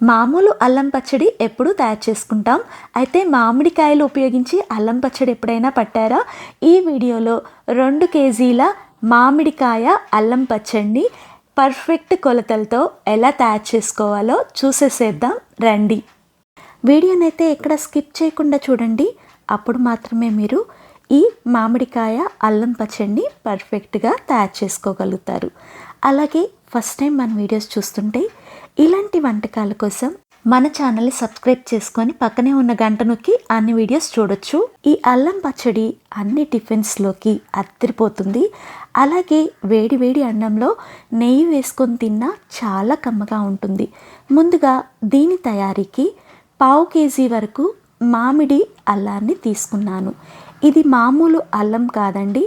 మామూలు అల్లం పచ్చడి ఎప్పుడూ తయారు చేసుకుంటాం. అయితే మామిడికాయలు ఉపయోగించి అల్లం పచ్చడి ఎప్పుడైనా పట్టారా? ఈ వీడియోలో 2 కేజీల మామిడికాయ అల్లం పచ్చడిని పర్ఫెక్ట్ కొలతలతో ఎలా తయారు చేసుకోవాలో చూసేసేద్దాం రండి. వీడియోనైతే ఎక్కడ స్కిప్ చేయకుండా చూడండి. అప్పుడు మాత్రమే మీరు ఈ మామిడికాయ అల్లం పచ్చడిని పర్ఫెక్ట్గా తయారు చేసుకోగలుగుతారు. అలాగే ఫస్ట్ టైం మన వీడియోస్ చూస్తుంటే ఇలాంటి వంటకాల కోసం మన ఛానల్ని సబ్స్క్రైబ్ చేసుకొని పక్కనే ఉన్న గంట నొక్కి అన్ని వీడియోస్ చూడొచ్చు. ఈ అల్లం పచ్చడి అన్ని టిఫిన్స్లోకి అద్దరిపోతుంది. అలాగే వేడి వేడి అన్నంలో నెయ్యి వేసుకొని తిన్నా చాలా కమ్మగా ఉంటుంది. ముందుగా దీని తయారీకి 1/2 కేజీ వరకు మామిడి అల్లాన్ని తీసుకున్నాను. ఇది మామూలు అల్లం కాదండి,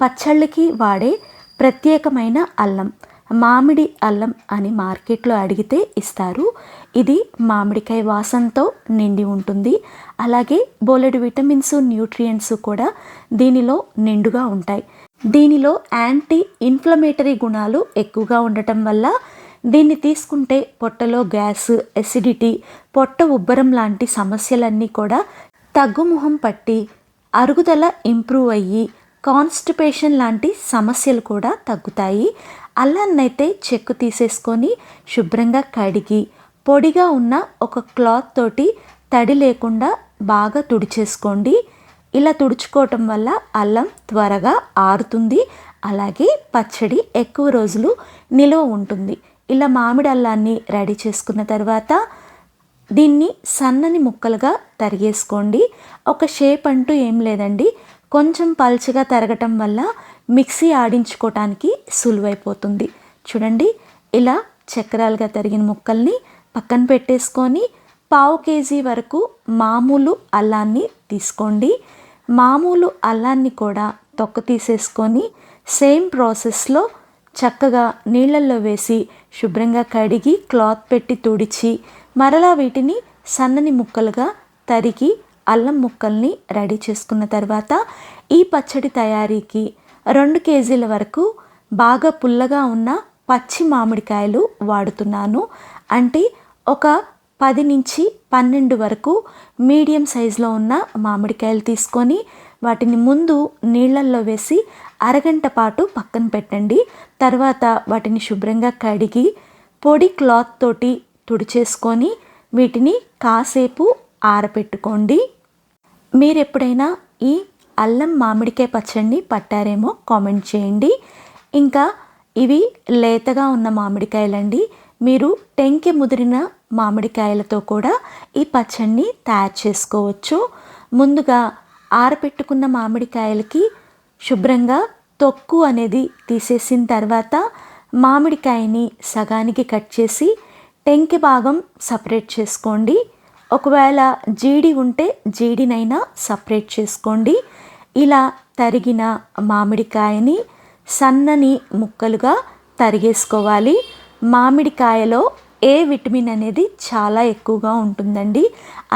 పచ్చళ్ళకి వాడే ప్రత్యేకమైన అల్లం. మామిడి అల్లం అని మార్కెట్లో అడిగితే ఇస్తారు. ఇది మామిడికాయ వాసనతో నిండి ఉంటుంది. అలాగే బోలెడు విటమిన్స్, న్యూట్రియంట్స్ కూడా దీనిలో నిండుగా ఉంటాయి. దీనిలో యాంటీ ఇన్ఫ్లమేటరీ గుణాలు ఎక్కువగా ఉండటం వల్ల దీన్ని తీసుకుంటే పొట్టలో గ్యాస్, ఎసిడిటీ, పొట్ట ఉబ్బరం లాంటి సమస్యలన్నీ కూడా తగ్గుముఖం పట్టి అరుగుదల ఇంప్రూవ్ అయ్యి కాన్స్టిపేషన్ లాంటి సమస్యలు కూడా తగ్గుతాయి. అల్లాన్నైతే చెక్కు తీసేసుకొని శుభ్రంగా కడిగి పొడిగా ఉన్న ఒక క్లాత్ తోటి తడి లేకుండా బాగా తుడిచేసుకోండి. ఇలా తుడుచుకోవటం వల్ల అల్లం త్వరగా ఆరుతుంది. అలాగే పచ్చడి ఎక్కువ రోజులు నిలువ ఉంటుంది. ఇలా మామిడి అల్లాన్ని రెడీ చేసుకున్న తర్వాత దీన్ని సన్నని ముక్కలుగా తరిగేసుకోండి. ఒక షేప్ అంటూ ఏం లేదండి, కొంచెం పల్చగా తరగటం వల్ల మిక్సీ ఆడించుకోవటానికి సులువైపోతుంది. చూడండి, ఇలా చక్రాలుగా తరిగిన ముక్కల్ని పక్కన పెట్టేసుకొని 1/2 కేజీ వరకు మామూలు అల్లాన్ని తీసుకోండి. మామూలు అల్లాన్ని కూడా తొక్క తీసేసుకొని సేమ్ ప్రాసెస్లో చక్కగా నీళ్ళల్లో వేసి శుభ్రంగా కడిగి క్లాత్ పెట్టి తుడిచి మరలా వీటిని సన్నని ముక్కలుగా తరిగి అల్లం ముక్కల్ని రెడీ చేసుకున్న తర్వాత ఈ పచ్చడి తయారీకి 2 కేజీల వరకు బాగా పుల్లగా ఉన్న పచ్చి మామిడికాయలు వాడుతున్నాను. అంటే ఒక 10 నుంచి 12 వరకు మీడియం సైజులో ఉన్న మామిడికాయలు తీసుకొని వాటిని ముందు నీళ్ళల్లో వేసి అరగంట పాటు పక్కన పెట్టండి. తర్వాత వాటిని శుభ్రంగా కడిగి పొడి క్లాత్ తోటి తుడిచేసుకొని వీటిని కాసేపు ఆరబెట్టుకోండి. మీరు ఎప్పుడైనా ఈ అల్లం మామిడికాయ పచ్చడిని పట్టారేమో కామెంట్ చేయండి. ఇంకా ఇవి లేతగా ఉన్న మామిడికాయలండి. మీరు టెంకె ముదిరిన మామిడికాయలతో కూడా ఈ పచ్చడిని తయారు చేసుకోవచ్చు. ముందుగా ఆరబెట్టుకున్న మామిడికాయలకి శుభ్రంగా తొక్కు అనేది తీసేసిన తర్వాత మామిడికాయని సగానికి కట్ చేసి టెంకె భాగం సపరేట్ చేసుకోండి. ఒకవేళ జీడి ఉంటే జీడినైనా సపరేట్ చేసుకోండి. ఇలా తరిగిన మామిడికాయని సన్నని ముక్కలుగా తరిగేసుకోవాలి. మామిడికాయలో ఏ విటమిన్ అనేది చాలా ఎక్కువగా ఉంటుందండి.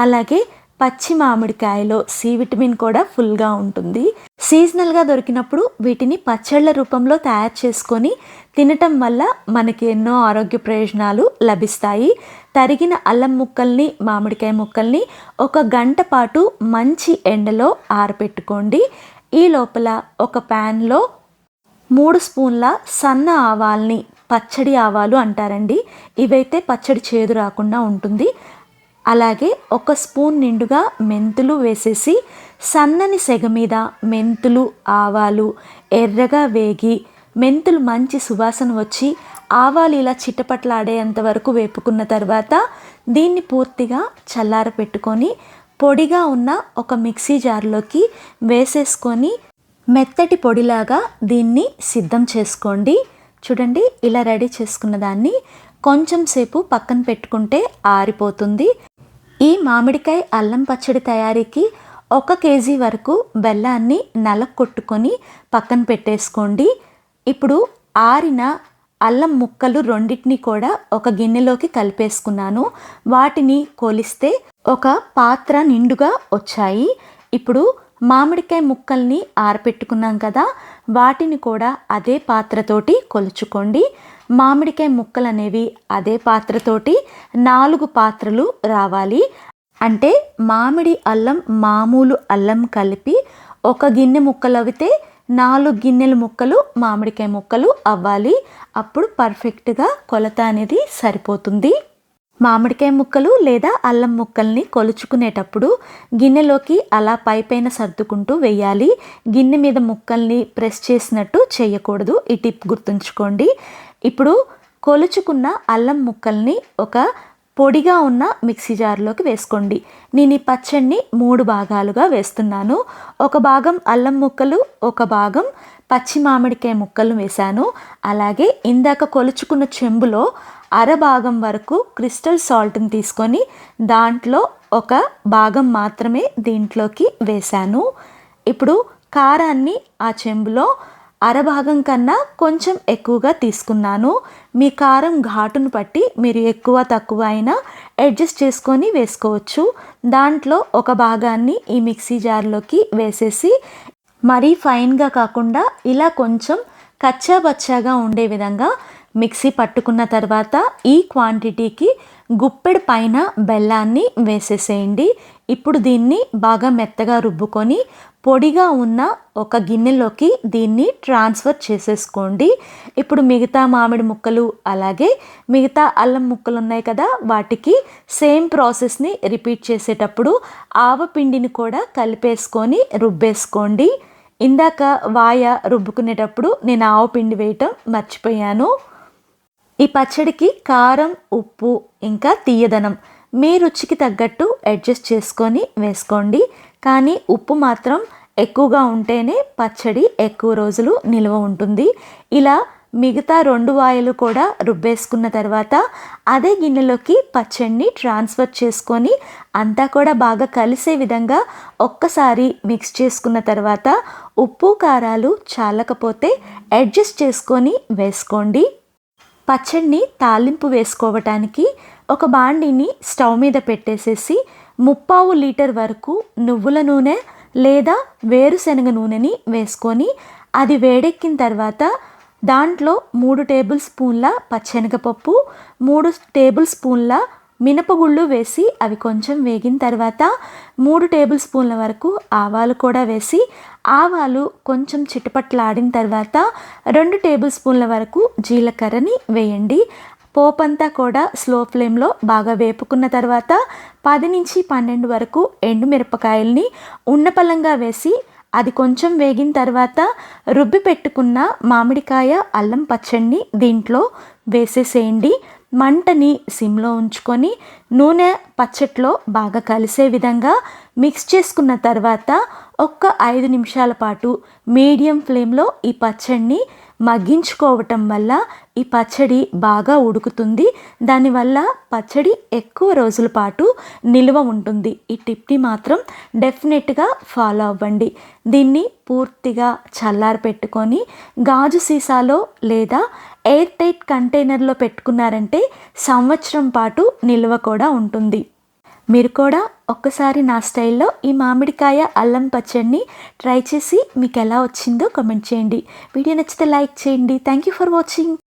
అలాగే పచ్చి మామిడికాయలో సి విటమిన్ కూడా ఫుల్గా ఉంటుంది. సీజనల్గా దొరికినప్పుడు వీటిని పచ్చళ్ళ రూపంలో తయారు చేసుకొని తినటం వల్ల మనకి ఎన్నో ఆరోగ్య ప్రయోజనాలు లభిస్తాయి. తరిగిన అల్లం ముక్కల్ని, మామిడికాయ ముక్కల్ని 1 గంట పాటు మంచి ఎండలో ఆరబెట్టుకోండి. ఈ లోపల ఒక ప్యాన్లో 3 స్పూన్ల సన్న ఆవాల్ని, పచ్చడి ఆవాలు అంటారండి, ఇవైతే పచ్చడి చేదు రాకుండా ఉంటుంది. అలాగే 1 స్పూన్ నిండుగా మెంతులు వేసేసి సన్నని సెగ మీద మెంతులు, ఆవాలు ఎర్రగా వేగి మెంతులు మంచి సువాసన వచ్చి ఆవాలు ఇలా చిటపట్లాడేంత వరకు వేపుకున్న తర్వాత దీన్ని పూర్తిగా చల్లార పెట్టుకొని పొడిగా ఉన్న ఒక మిక్సీ జార్లోకి వేసేసుకొని మెత్తటి పొడిలాగా దీన్ని సిద్ధం చేసుకోండి. చూడండి, ఇలా రెడీ చేసుకున్న దాన్ని కొంచెం సేపు పక్కన పెట్టుకుంటే ఆరిపోతుంది. ఈ మామిడికాయ అల్లం పచ్చడి తయారీకి 1 కేజీ వరకు బెల్లాన్ని నలకొట్టుకొని పక్కన పెట్టేసుకోండి. ఇప్పుడు ఆరిన అల్లం ముక్కలు రెండింటిని కూడా ఒక గిన్నెలోకి కలిపేసుకున్నాను. వాటిని కొలిస్తే ఒక పాత్ర నిండుగా వచ్చాయి. ఇప్పుడు మామిడికాయ ముక్కల్ని ఆరపెట్టుకున్నాం కదా, వాటిని కూడా అదే పాత్రతోటి కొలుచుకోండి. మామిడికాయ ముక్కలు అనేవి అదే పాత్రతోటి 4 పాత్రలు రావాలి. అంటే మామిడి అల్లం మామూలు అల్లం కలిపి ఒక గిన్నె ముక్కలు అవితే 4 గిన్నెల ముక్కలు మామిడికాయ ముక్కలు అవ్వాలి. అప్పుడు పర్ఫెక్ట్గా కొలత అనేది సరిపోతుంది. మామిడికాయ ముక్కలు లేదా అల్లం ముక్కల్ని కొలుచుకునేటప్పుడు గిన్నెలోకి అలా పైపైన సర్దుకుంటూ వేయాలి. గిన్నె మీద ముక్కల్ని ప్రెస్ చేసినట్టు చేయకూడదు. ఈ టిప్ గుర్తుంచుకోండి. ఇప్పుడు కొలుచుకున్న అల్లం ముక్కల్ని ఒక పొడిగా ఉన్న మిక్సీ జార్లోకి వేసుకోండి. నేను ఈ పచ్చడిని 3 భాగాలుగా వేస్తున్నాను. ఒక భాగం అల్లం ముక్కలు, ఒక భాగం పచ్చి మామిడికాయ ముక్కలు వేశాను. అలాగే ఇందాక కొలుచుకున్న చెంబులో అరభాగం వరకు క్రిస్టల్ సాల్ట్ని తీసుకొని దాంట్లో ఒక భాగం మాత్రమే దీంట్లోకి వేశాను. ఇప్పుడు కారాన్ని ఆ చెంబులో అరభాగం కన్నా కొంచెం ఎక్కువగా తీసుకున్నాను. మీ కారం ఘాటును బట్టి మీరు ఎక్కువ తక్కువ అయినా అడ్జస్ట్ చేసుకొని వేసుకోవచ్చు. దాంట్లో ఒక భాగాన్ని ఈ మిక్సీ జార్లోకి వేసేసి మరీ ఫైన్గా కాకుండా ఇలా కొంచెం కచ్చా బచ్చాగా ఉండే విధంగా మిక్సీ పట్టుకున్న తర్వాత ఈ క్వాంటిటీకి గుప్పెడు పైన బెల్లాన్ని వేసేసేయండి. ఇప్పుడు దీన్ని బాగా మెత్తగా రుబ్బుకొని పొడిగా ఉన్న ఒక గిన్నెలోకి దీన్ని ట్రాన్స్ఫర్ చేసేసుకోండి. ఇప్పుడు మిగతా మామిడి ముక్కలు అలాగే మిగతా అల్లం ముక్కలు ఉన్నాయి కదా, వాటికి సేమ్ ప్రాసెస్ని రిపీట్ చేసేటప్పుడు ఆవపిండిని కూడా కలిపేసుకొని రుబ్బేసుకోండి. ఇందాక వాయ రుబ్బుకునేటప్పుడు నేను ఆవపిండి వేయటం మర్చిపోయాను. ఈ పచ్చడికి కారం, ఉప్పు ఇంకా తీయదనం మీ రుచికి తగ్గట్టు అడ్జస్ట్ చేసుకొని వేసుకోండి. కానీ ఉప్పు మాత్రం ఎక్కువగా ఉంటేనే పచ్చడి ఎక్కువ రోజులు నిల్వ ఉంటుంది. ఇలా మిగతా 2 వాయలు కూడా రుబ్బేసుకున్న తర్వాత అదే గిన్నెలోకి పచ్చడిని ట్రాన్స్ఫర్ చేసుకొని అంతా కూడా బాగా కలిసే విధంగా ఒక్కసారి మిక్స్ చేసుకున్న తర్వాత ఉప్పు కారాలు చాలకపోతే అడ్జస్ట్ చేసుకొని వేసుకోండి. పచ్చడిని తాలింపు వేసుకోవటానికి ఒక బాండిని స్టవ్ మీద పెట్టేసేసి 3/4 లీటర్ వరకు నువ్వుల నూనె లేదా వేరుశనగ నూనెని వేసుకొని అది వేడెక్కిన తర్వాత దాంట్లో 3 టేబుల్ స్పూన్ల పచ్చెనగపప్పు, 3 టేబుల్ స్పూన్ల మినపగుళ్ళు వేసి అవి కొంచెం వేగిన తర్వాత 3 టేబుల్ స్పూన్ల వరకు ఆవాలు కూడా వేసి ఆవాలు కొంచెం చిటపట్లాడిన తర్వాత 2 టేబుల్ స్పూన్ల వరకు జీలకర్రని వేయండి. పోపంతా కూడా స్లో ఫ్లేమ్లో బాగా వేపుకున్న తర్వాత 10 నుంచి 12 వరకు ఎండుమిరపకాయల్ని ఉన్నపలంగా వేసి అది కొంచెం వేగిన తర్వాత రుబ్బి పెట్టుకున్న మామిడికాయ అల్లం పచ్చడిని దీంట్లో వేసేసేయండి. మంటని సిమ్లో ఉంచుకొని నూనె పచ్చట్లో బాగా కలిసే విధంగా మిక్స్ చేసుకున్న తర్వాత ఒక్క 5 నిమిషాల పాటు మీడియం ఫ్లేమ్లో ఈ పచ్చడిని మగ్గించుకోవటం వల్ల ఈ పచ్చడి బాగా ఉడుకుతుంది. దానివల్ల పచ్చడి ఎక్కువ రోజుల పాటు నిల్వ ఉంటుంది. ఈ టిప్ని మాత్రం డెఫినెట్గా ఫాలో అవ్వండి. దీన్ని పూర్తిగా చల్లారి పెట్టుకొని గాజు సీసాలో లేదా ఎయిర్ టైట్ కంటైనర్లో పెట్టుకున్నారంటే సంవత్సరం పాటు నిల్వ కూడా ఉంటుంది. మీరు కూడా ఒక్కసారి నా స్టైల్లో ఈ మామిడికాయ అల్లం పచ్చడిని ట్రై చేసి మీకు ఎలా వచ్చిందో కామెంట్ చేయండి. వీడియో నచ్చితే లైక్ చేయండి. Thank you for watching.